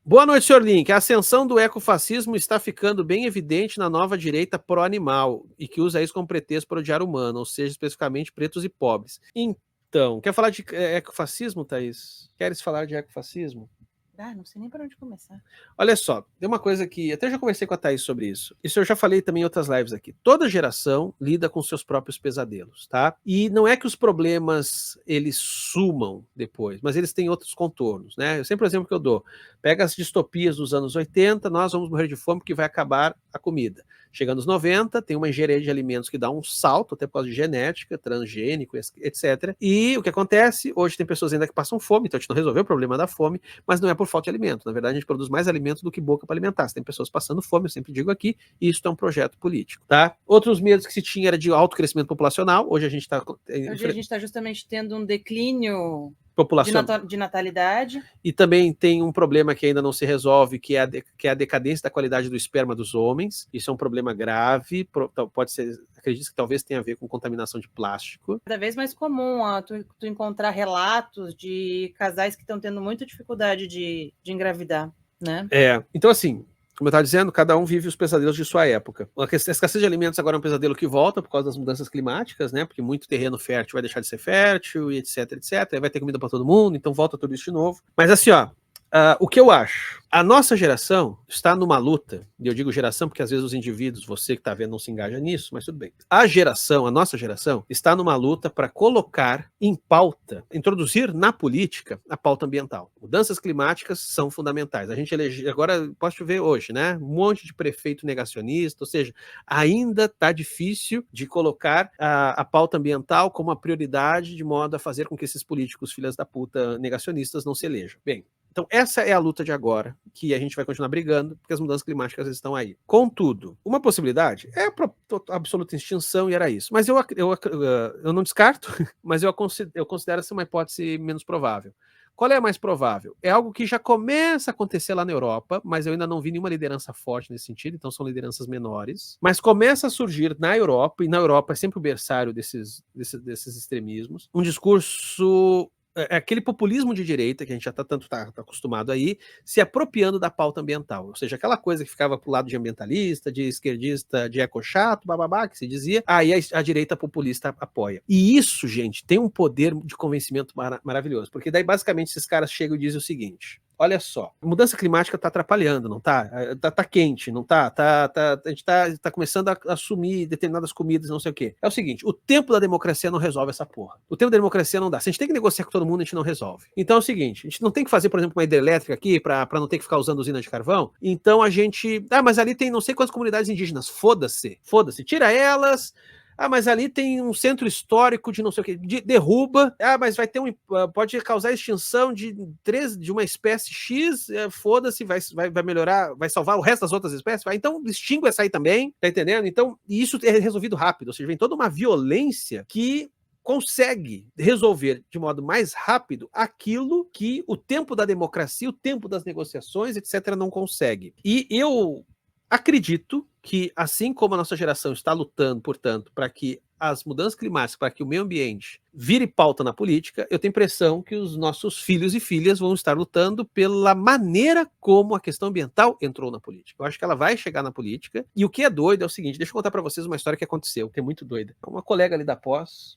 Boa noite, senhor Link. A ascensão do ecofascismo está ficando bem evidente na nova direita pró-animal e que usa isso como pretexto para odiar o humano, ou seja, especificamente pretos e pobres. Então, quer falar de ecofascismo, Thaís? Queres falar de ecofascismo? Não sei nem por onde começar. Olha só, tem uma coisa que até já conversei com a Thaís sobre isso. Isso eu já falei também em outras lives aqui. Toda geração lida com seus próprios pesadelos, tá? E não é que os problemas eles sumam depois, mas eles têm outros contornos, né? Eu sempre o exemplo que eu dou. Pega as distopias dos anos 80, nós vamos morrer de fome porque vai acabar a comida. Chega nos 90, tem uma engenharia de alimentos que dá um salto, até por causa de genética, transgênico, etc. E o que acontece? Hoje tem pessoas ainda que passam fome, então a gente não resolveu o problema da fome, mas não é por falta de alimento. Na verdade, a gente produz mais alimento do que boca para alimentar. Se tem pessoas passando fome, eu sempre digo aqui, e isso é um projeto político, tá? Outros medos que se tinha era de alto crescimento populacional. Hoje a gente está justamente tendo um declínio de natalidade. E também tem um problema que ainda não se resolve, que é a decadência da qualidade do esperma dos homens. Isso é um problema grave, pode ser, acredito que talvez tenha a ver com contaminação de plástico. Cada vez mais comum tu encontrar relatos de casais que estão tendo muita dificuldade de engravidar, né? Então assim, como eu estava dizendo, cada um vive os pesadelos de sua época. A escassez de alimentos agora é um pesadelo que volta por causa das mudanças climáticas, né? Porque muito terreno fértil vai deixar de ser fértil, e etc, etc. Aí vai ter comida para todo mundo, então volta tudo isso de novo. Mas assim, ó, o que eu acho? A nossa geração está numa luta, e eu digo geração porque às vezes os indivíduos, você que está vendo, não se engaja nisso, mas tudo bem. A nossa geração, está numa luta para colocar em pauta, introduzir na política a pauta ambiental. Mudanças climáticas são fundamentais. A gente agora, posso ver hoje, né? Um monte de prefeito negacionista, ou seja, ainda está difícil de colocar a pauta ambiental como uma prioridade de modo a fazer com que esses políticos filhas da puta negacionistas não se elejam. Bem, então essa é a luta de agora, que a gente vai continuar brigando, porque as mudanças climáticas estão aí. Contudo, uma possibilidade é a absoluta extinção, e era isso. Mas eu não descarto, mas eu considero essa uma hipótese menos provável. Qual é a mais provável? É algo que já começa a acontecer lá na Europa, mas eu ainda não vi nenhuma liderança forte nesse sentido, então são lideranças menores. Mas começa a surgir na Europa, e na Europa é sempre o berçário desses extremismos, um discurso, aquele populismo de direita que a gente já tá acostumado aí, se apropriando da pauta ambiental. Ou seja, aquela coisa que ficava pro lado de ambientalista, de esquerdista, de ecochato, bababá, que se dizia, aí a direita populista apoia. E isso, gente, tem um poder de convencimento maravilhoso, porque daí basicamente esses caras chegam e dizem o seguinte: olha só, a mudança climática está atrapalhando, não tá? Tá quente, não tá? A gente tá começando a assumir determinadas comidas, não sei o quê. É o seguinte, o tempo da democracia não resolve essa porra. O tempo da democracia não dá. Se a gente tem que negociar com todo mundo, a gente não resolve. Então é o seguinte, a gente não tem que fazer, por exemplo, uma hidrelétrica aqui para não ter que ficar usando usina de carvão. Então a gente... mas ali tem não sei quantas comunidades indígenas. Foda-se. Tira elas... mas ali tem um centro histórico de não sei o que, derruba, mas vai ter pode causar extinção de uma espécie X, foda-se, vai melhorar, vai salvar o resto das outras espécies, então extingue essa aí também, tá entendendo? Então, isso é resolvido rápido, ou seja, vem toda uma violência que consegue resolver de modo mais rápido aquilo que o tempo da democracia, o tempo das negociações, etc., não consegue. E eu acredito que, assim como a nossa geração está lutando, portanto, para que as mudanças climáticas, para que o meio ambiente vire pauta na política, eu tenho a impressão que os nossos filhos e filhas vão estar lutando pela maneira como a questão ambiental entrou na política. Eu acho que ela vai chegar na política, e o que é doido é o seguinte, deixa eu contar para vocês uma história que aconteceu, que é muito doida. Uma colega ali da pós,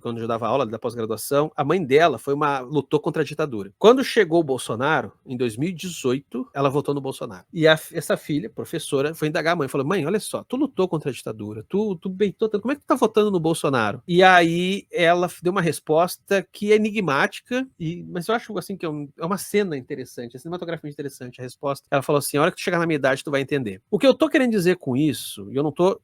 quando eu dava aula da pós-graduação, a mãe dela lutou contra a ditadura. Quando chegou o Bolsonaro, em 2018, ela votou no Bolsonaro. E essa filha, professora, foi indagar a mãe, falou: mãe, olha só, tu lutou contra a ditadura, tu beitou tanto, como é que tu tá votando no Bolsonaro? E aí ela deu uma resposta que é enigmática, mas eu acho assim que é uma cena interessante, é cinematograficamente interessante a resposta. Ela falou assim: a hora que tu chegar na minha idade, tu vai entender. O que eu tô querendo dizer com isso, e eu não tô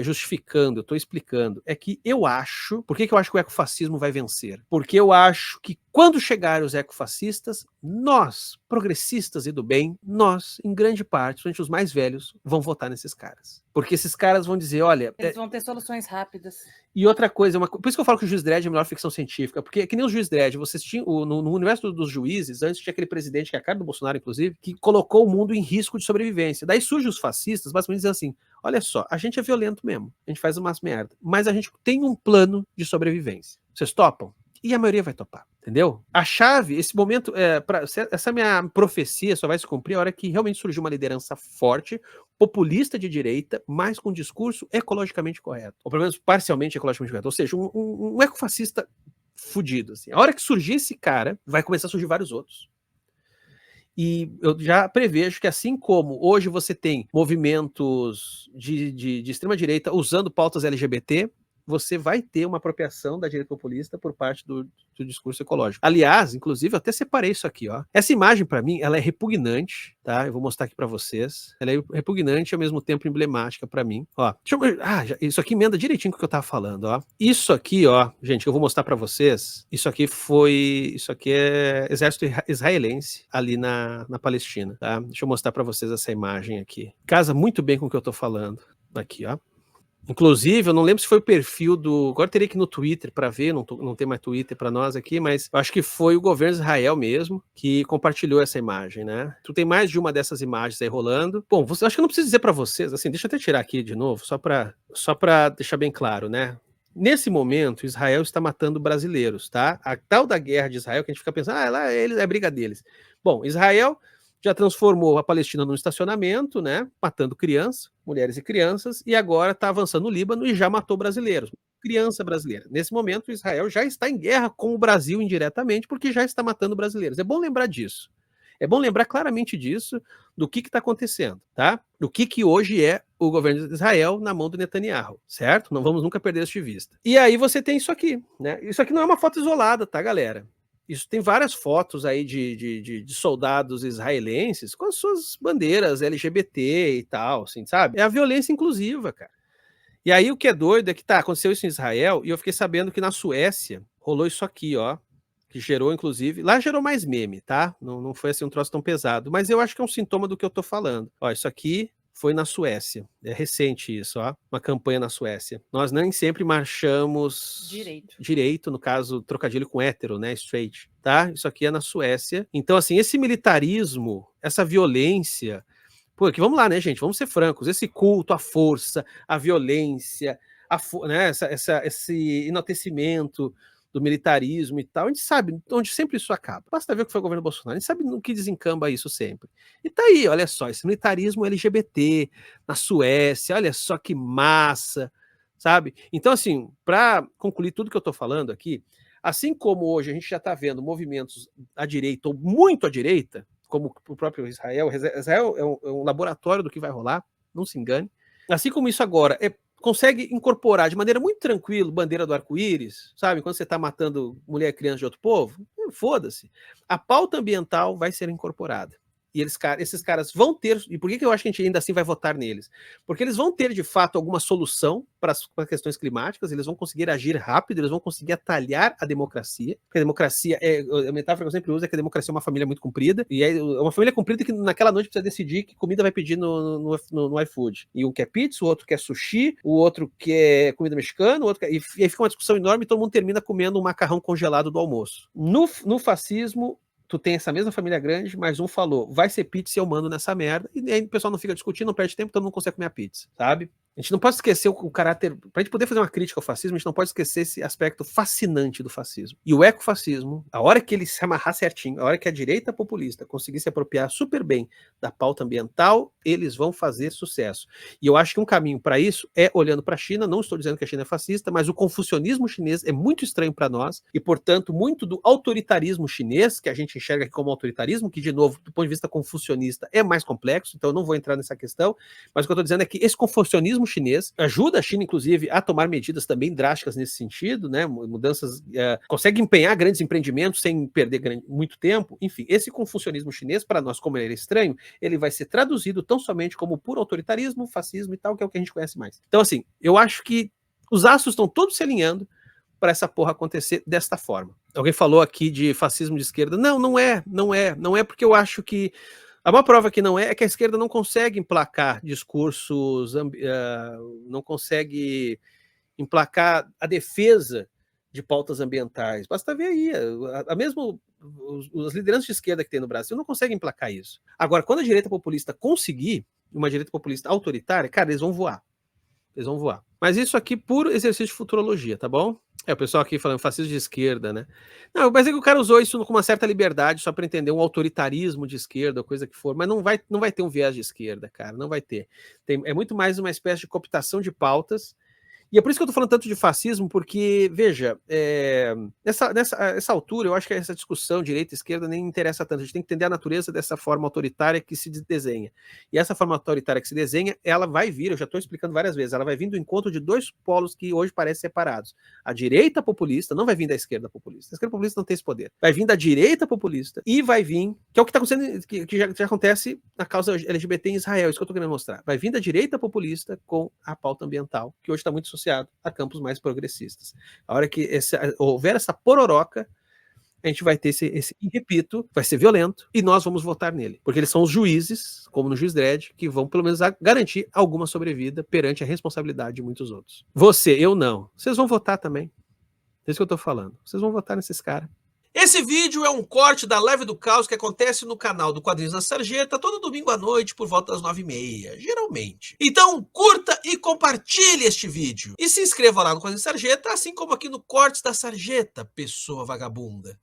justificando, eu tô explicando, é que eu acho... Por que eu acho que o ecofascismo vai vencer? Porque eu acho que quando chegarem os ecofascistas, nós, progressistas e do bem, nós, em grande parte, principalmente os mais velhos, vão votar nesses caras. Porque esses caras vão dizer, olha... Eles vão ter soluções rápidas. E outra coisa, por isso que eu falo que o Juiz Dredd é a melhor ficção científica, porque é que nem o Juiz Dredd, vocês tinham, no universo dos juízes, antes tinha aquele presidente, que é a cara do Bolsonaro, inclusive, que colocou o mundo em risco de sobrevivência. Daí surgem os fascistas, basicamente dizendo assim: olha só, a gente é violento mesmo, a gente faz umas merda, mas a gente tem um plano de sobrevivência. Vocês topam? E a maioria vai topar. Entendeu? A chave, esse momento, essa minha profecia só vai se cumprir a hora que realmente surgir uma liderança forte, populista de direita, mas com discurso ecologicamente correto. Ou pelo menos parcialmente ecologicamente correto. Ou seja, um ecofascista fudido. Assim. A hora que surgir esse cara, vai começar a surgir vários outros. E eu já prevejo que, assim como hoje você tem movimentos de extrema-direita usando pautas LGBT, você vai ter uma apropriação da direita populista por parte do discurso ecológico. Aliás, inclusive, eu até separei isso aqui, ó. Essa imagem, para mim, ela é repugnante, tá? Eu vou mostrar aqui para vocês. Ela é repugnante e, ao mesmo tempo, emblemática para mim. Ó, isso aqui emenda direitinho com o que eu tava falando, ó. Isso aqui, ó, gente, que eu vou mostrar para vocês. Isso aqui é exército israelense ali na Palestina, tá? Deixa eu mostrar para vocês essa imagem aqui. Casa muito bem com o que eu tô falando. Aqui, ó. Inclusive, eu não lembro se foi o perfil do... Agora teria que ir no Twitter para ver, não tem mais Twitter para nós aqui, mas eu acho que foi o governo de Israel mesmo que compartilhou essa imagem, né? Tu tem mais de uma dessas imagens aí rolando. Bom, acho que eu não preciso dizer para vocês, assim, deixa eu até tirar aqui de novo, só para deixar bem claro, né? Nesse momento, Israel está matando brasileiros, tá? A tal da guerra de Israel, que a gente fica pensando, é briga deles. Bom, Israel já transformou a Palestina num estacionamento, né, matando crianças, mulheres e crianças, e agora está avançando no Líbano e já matou brasileiros, criança brasileira. Nesse momento, Israel já está em guerra com o Brasil indiretamente, porque já está matando brasileiros. É bom lembrar disso. É bom lembrar claramente disso, do que está acontecendo, tá? Do que hoje é o governo de Israel na mão do Netanyahu, certo? Não vamos nunca perder isso de vista. E aí você tem isso aqui, né? Isso aqui não é uma foto isolada, tá, galera? Isso tem várias fotos aí de soldados israelenses com as suas bandeiras LGBT e tal, assim, sabe? É a violência inclusiva, cara. E aí o que é doido é que aconteceu isso em Israel e eu fiquei sabendo que na Suécia rolou isso aqui, ó, que gerou inclusive, lá gerou mais meme, tá? Não foi assim um troço tão pesado, mas eu acho que é um sintoma do que eu tô falando. Ó, isso aqui foi na Suécia. É recente isso, ó. Uma campanha na Suécia. Nós nem sempre marchamos direito, no caso, trocadilho com hétero, né? Straight, tá? Isso aqui é na Suécia. Então, assim, esse militarismo, essa violência. Pô, aqui vamos lá, né, gente? Vamos ser francos. Esse culto à força, à violência, né, esse enaltecimento do militarismo e tal, a gente sabe onde sempre isso acaba. Basta ver o que foi o governo Bolsonaro, a gente sabe no que desencamba isso sempre. E tá aí, olha só, esse militarismo LGBT na Suécia, olha só que massa, sabe? Então, assim, para concluir tudo que eu tô falando aqui, assim como hoje a gente já tá vendo movimentos à direita ou muito à direita, como o próprio Israel é um laboratório do que vai rolar, não se engane. Assim como isso agora consegue incorporar de maneira muito tranquila bandeira do arco-íris, sabe? Quando você está matando mulher e criança de outro povo, foda-se. A pauta ambiental vai ser incorporada. E esses caras vão ter... E por que eu acho que a gente ainda assim vai votar neles? Porque eles vão ter, de fato, alguma solução para as questões climáticas, eles vão conseguir agir rápido, eles vão conseguir atalhar a democracia. Porque a democracia, a metáfora que eu sempre uso é que a democracia é uma família muito comprida, e é uma família comprida que naquela noite precisa decidir que comida vai pedir no iFood. E um quer pizza, o outro quer sushi, o outro quer comida mexicana, o outro quer... E aí fica uma discussão enorme e todo mundo termina comendo um macarrão congelado do almoço. No fascismo, tu tem essa mesma família grande, mas um falou, vai ser pizza e eu mando nessa merda, e aí o pessoal não fica discutindo, não perde tempo, todo mundo consegue comer a pizza, sabe? A gente não pode esquecer o caráter... Para a gente poder fazer uma crítica ao fascismo, a gente não pode esquecer esse aspecto fascinante do fascismo. E o ecofascismo, a hora que ele se amarrar certinho, a hora que a direita populista conseguir se apropriar super bem da pauta ambiental, eles vão fazer sucesso. E eu acho que um caminho para isso é olhando para a China. Não estou dizendo que a China é fascista, mas o confucionismo chinês é muito estranho para nós, e, portanto, muito do autoritarismo chinês, que a gente enxerga aqui como autoritarismo, que, de novo, do ponto de vista confucionista, é mais complexo, então eu não vou entrar nessa questão, mas o que eu estou dizendo é que esse confucionismo chinês ajuda a China, inclusive, a tomar medidas também drásticas nesse sentido, né? Mudanças, consegue empenhar grandes empreendimentos sem perder muito tempo. Enfim, esse confucionismo chinês, para nós, como ele é estranho, ele vai ser traduzido tão somente como puro autoritarismo, fascismo e tal, que é o que a gente conhece mais. Então, assim, eu acho que os astros estão todos se alinhando para essa porra acontecer desta forma. Alguém falou aqui de fascismo de esquerda. Não é porque eu acho que a maior prova que não é que a esquerda não consegue emplacar discursos, não consegue emplacar a defesa de pautas ambientais. Basta ver aí, mesmo as lideranças de esquerda que tem no Brasil não conseguem emplacar isso. Agora, quando a direita populista conseguir, uma direita populista autoritária, cara, eles vão voar. Eles vão voar. Mas isso aqui, puro exercício de futurologia, tá bom? O pessoal aqui falando fascismo de esquerda, né? Não, mas é que o cara usou isso com uma certa liberdade só para entender um autoritarismo de esquerda, ou coisa que for, mas não vai ter um viés de esquerda, cara, não vai ter. É muito mais uma espécie de cooptação de pautas. E é por isso que eu tô falando tanto de fascismo, porque, veja, nessa altura, eu acho que essa discussão direita e esquerda nem interessa tanto. A gente tem que entender a natureza dessa forma autoritária que se desenha. E essa forma autoritária que se desenha, ela vai vir, eu já estou explicando várias vezes, ela vai vir do encontro de dois polos que hoje parecem separados. A direita populista não vai vir da esquerda populista. A esquerda populista não tem esse poder. Vai vir da direita populista e vai vir, que é o que está acontecendo, que já acontece na causa LGBT em Israel, isso que eu estou querendo mostrar. Vai vir da direita populista com a pauta ambiental, que hoje está muito associado a campos mais progressistas. A hora que houver essa pororoca, a gente vai ter e repito, vai ser violento, e nós vamos votar nele. Porque eles são os juízes, como no Juiz Dredd, que vão pelo menos garantir alguma sobrevida perante a responsabilidade de muitos outros. Você, eu não. Vocês vão votar também. É isso que eu tô falando. Vocês vão votar nesses caras. Esse vídeo é um corte da Live do Caos que acontece no canal do Quadrinhos na Sarjeta todo domingo à noite por volta das 9h30, geralmente. Então curta e compartilhe este vídeo. E se inscreva lá no Quadrinhos Sarjeta, assim como aqui no Cortes da Sarjeta, pessoa vagabunda.